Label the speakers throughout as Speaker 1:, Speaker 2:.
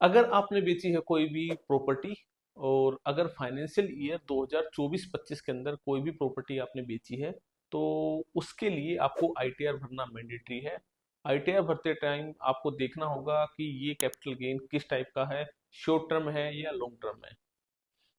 Speaker 1: अगर आपने बेची है कोई भी प्रॉपर्टी और अगर फाइनेंशियल ईयर 2024-25 के अंदर कोई भी प्रॉपर्टी आपने बेची है तो उसके लिए आपको आईटीआर भरना मैंडेटरी है। आईटीआर भरते टाइम आपको देखना होगा कि ये कैपिटल गेन किस टाइप का है, शॉर्ट टर्म है या लॉन्ग टर्म है।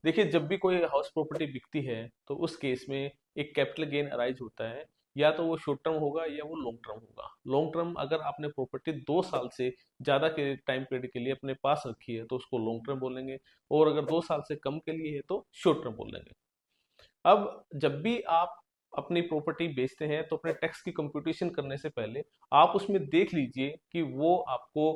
Speaker 1: देखिए, जब भी कोई हाउस प्रॉपर्टी बिकती है तो उस केस में एक कैपिटल गेन अराइज होता है। या तो वो शॉर्ट टर्म होगा या वो लॉन्ग टर्म होगा। लॉन्ग टर्म अगर आपने प्रॉपर्टी 2 साल से ज्यादा के टाइम पीरियड के लिए अपने पास रखी है तो उसको लॉन्ग टर्म बोलेंगे, और अगर 2 साल से कम के लिए है तो शॉर्ट टर्म बोलेंगे। अब जब भी आप अपनी प्रॉपर्टी बेचते हैं तो अपने टैक्स की कंप्यूटेशन करने से पहले आप उसमें देख लीजिए कि वो आपको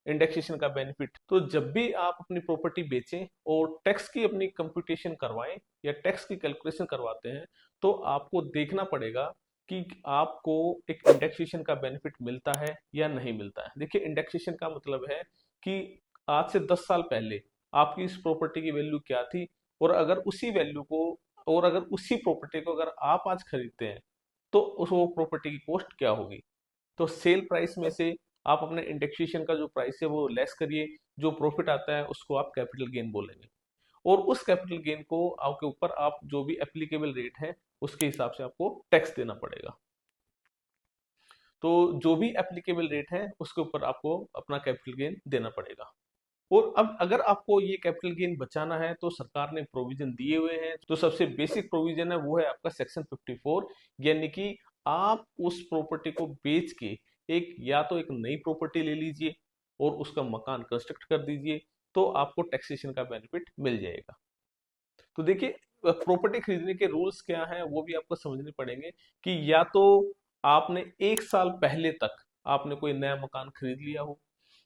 Speaker 1: इंडेक्सेशन का बेनिफिट। तो जब भी आप अपनी प्रॉपर्टी बेचें और टैक्स की अपनी कंप्यूटेशन करवाएं या टैक्स की कैलकुलेशन करवाते हैं तो आपको देखना पड़ेगा कि आपको एक इंडेक्सेशन का बेनिफिट मिलता है या नहीं मिलता है। देखिए, इंडेक्सेशन का मतलब है कि आज से 10 साल पहले आपकी इस प्रॉपर्टी की वैल्यू क्या थी, और अगर उसी वैल्यू को और अगर उसी प्रॉपर्टी को अगर आप आज खरीदते हैं तो उस वो प्रॉपर्टी की कॉस्ट क्या होगी। तो सेल प्राइस में से आप अपने इंडेक्सेशन का जो प्राइस है वो लेस करिए, जो प्रॉफिट आता है उसको आप कैपिटल गेन बोलेंगे, और उस कैपिटल गेन को आपके ऊपर आप जो भी एप्लीकेबल रेट है उसके हिसाब से आपको टैक्स देना पड़ेगा। तो जो भी एप्लीकेबल रेट है उसके ऊपर आपको अपना कैपिटल गेन देना पड़ेगा। और अब अगर आपको ये कैपिटल गेन बचाना है तो सरकार ने प्रोविजन दिए हुए हैं। तो सबसे बेसिक प्रोविजन है वो है आपका सेक्शन 54, यानी कि आप उस प्रॉपर्टी को बेच के एक या तो एक नई प्रॉपर्टी ले लीजिए और उसका मकान कंस्ट्रक्ट कर दीजिए, तो आपको टैक्सेशन का बेनिफिट मिल जाएगा। तो देखिए, प्रॉपर्टी खरीदने के रूल्स क्या हैं वो भी आपको समझने पड़ेंगे कि या तो आपने 1 साल पहले तक आपने कोई नया मकान खरीद लिया हो,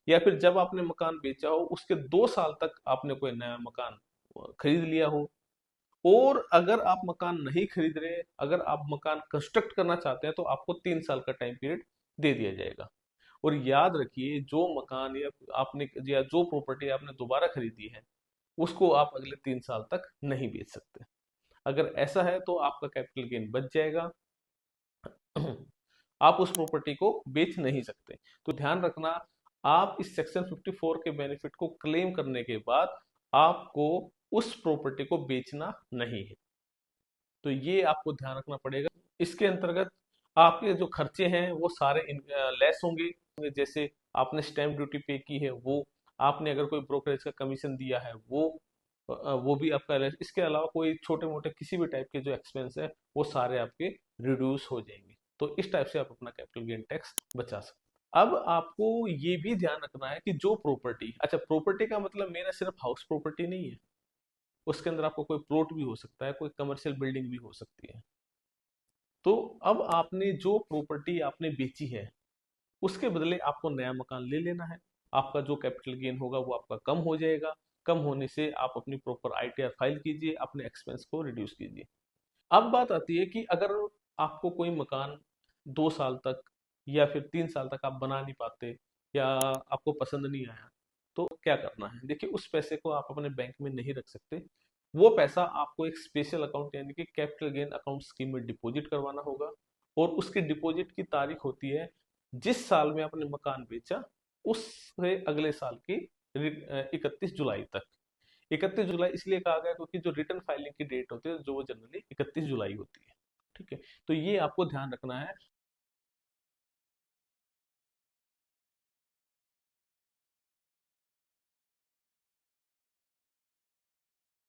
Speaker 1: या फिर जब आपने मकान बेचा हो उसके 2 साल तक आपने कोई नया मकान खरीद लिया हो। और अगर आप मकान नहीं खरीद रहे, अगर आप मकान कंस्ट्रक्ट करना चाहते हैं तो आपको 3 साल का टाइम पीरियड दे दिया जाएगा। और याद रखिए, जो मकान या आपने या जो प्रॉपर्टी आपने दोबारा खरीदी है उसको आप अगले 3 साल तक नहीं बेच सकते। अगर ऐसा है तो आपका कैपिटल गेन बच जाएगा। आप उस प्रॉपर्टी को बेच नहीं सकते। तो ध्यान रखना, आप इस सेक्शन 54 के बेनिफिट को क्लेम करने के बाद आपको उस प्रॉपर्टी को बेचना नहीं है। तो ये आपको ध्यान रखना पड़ेगा। इसके अंतर्गत आपके जो खर्चे हैं वो सारे लेस होंगे। जैसे आपने स्टैंप ड्यूटी पे की है वो, आपने अगर कोई ब्रोकरेज का कमीशन दिया है वो भी आपका लेस। इसके अलावा कोई छोटे मोटे किसी भी टाइप के जो एक्सपेंस है वो सारे आपके रिड्यूस हो जाएंगे। तो इस टाइप से आप अपना कैपिटल गेन टैक्स बचा सकते हैं। अब आपको ये भी ध्यान रखना है कि जो प्रॉपर्टी, अच्छा प्रॉपर्टी का मतलब मेरा सिर्फ हाउस प्रॉपर्टी नहीं है, उसके अंदर आपको कोई प्लॉट भी हो सकता है, कोई कमर्शियल बिल्डिंग भी हो सकती है। तो अब आपने जो प्रॉपर्टी आपने बेची है उसके बदले आपको नया मकान ले लेना है। आपका जो कैपिटल गेन होगा वो आपका कम हो जाएगा। कम होने से आप अपनी प्रॉपर आईटीआर फाइल कीजिए, अपने एक्सपेंस को रिड्यूस कीजिए। अब बात आती है कि अगर आपको कोई मकान 2 साल तक या फिर 3 साल तक आप बना नहीं पाते, या आपको पसंद नहीं आया, तो क्या करना है। देखिए, उस पैसे को आप अपने बैंक में नहीं रख सकते। वो पैसा आपको एक स्पेशल अकाउंट यानी कि कैपिटल गेन अकाउंट स्कीम में डिपॉजिट करवाना होगा। और उसकी डिपॉजिट की तारीख होती है जिस साल में आपने मकान बेचा उससे अगले साल की 31 जुलाई तक। 31 जुलाई इसलिए कहा गया क्योंकि जो रिटर्न फाइलिंग की डेट होती है जो वो जनरली 31 जुलाई होती है। ठीक है, तो ये आपको ध्यान रखना है।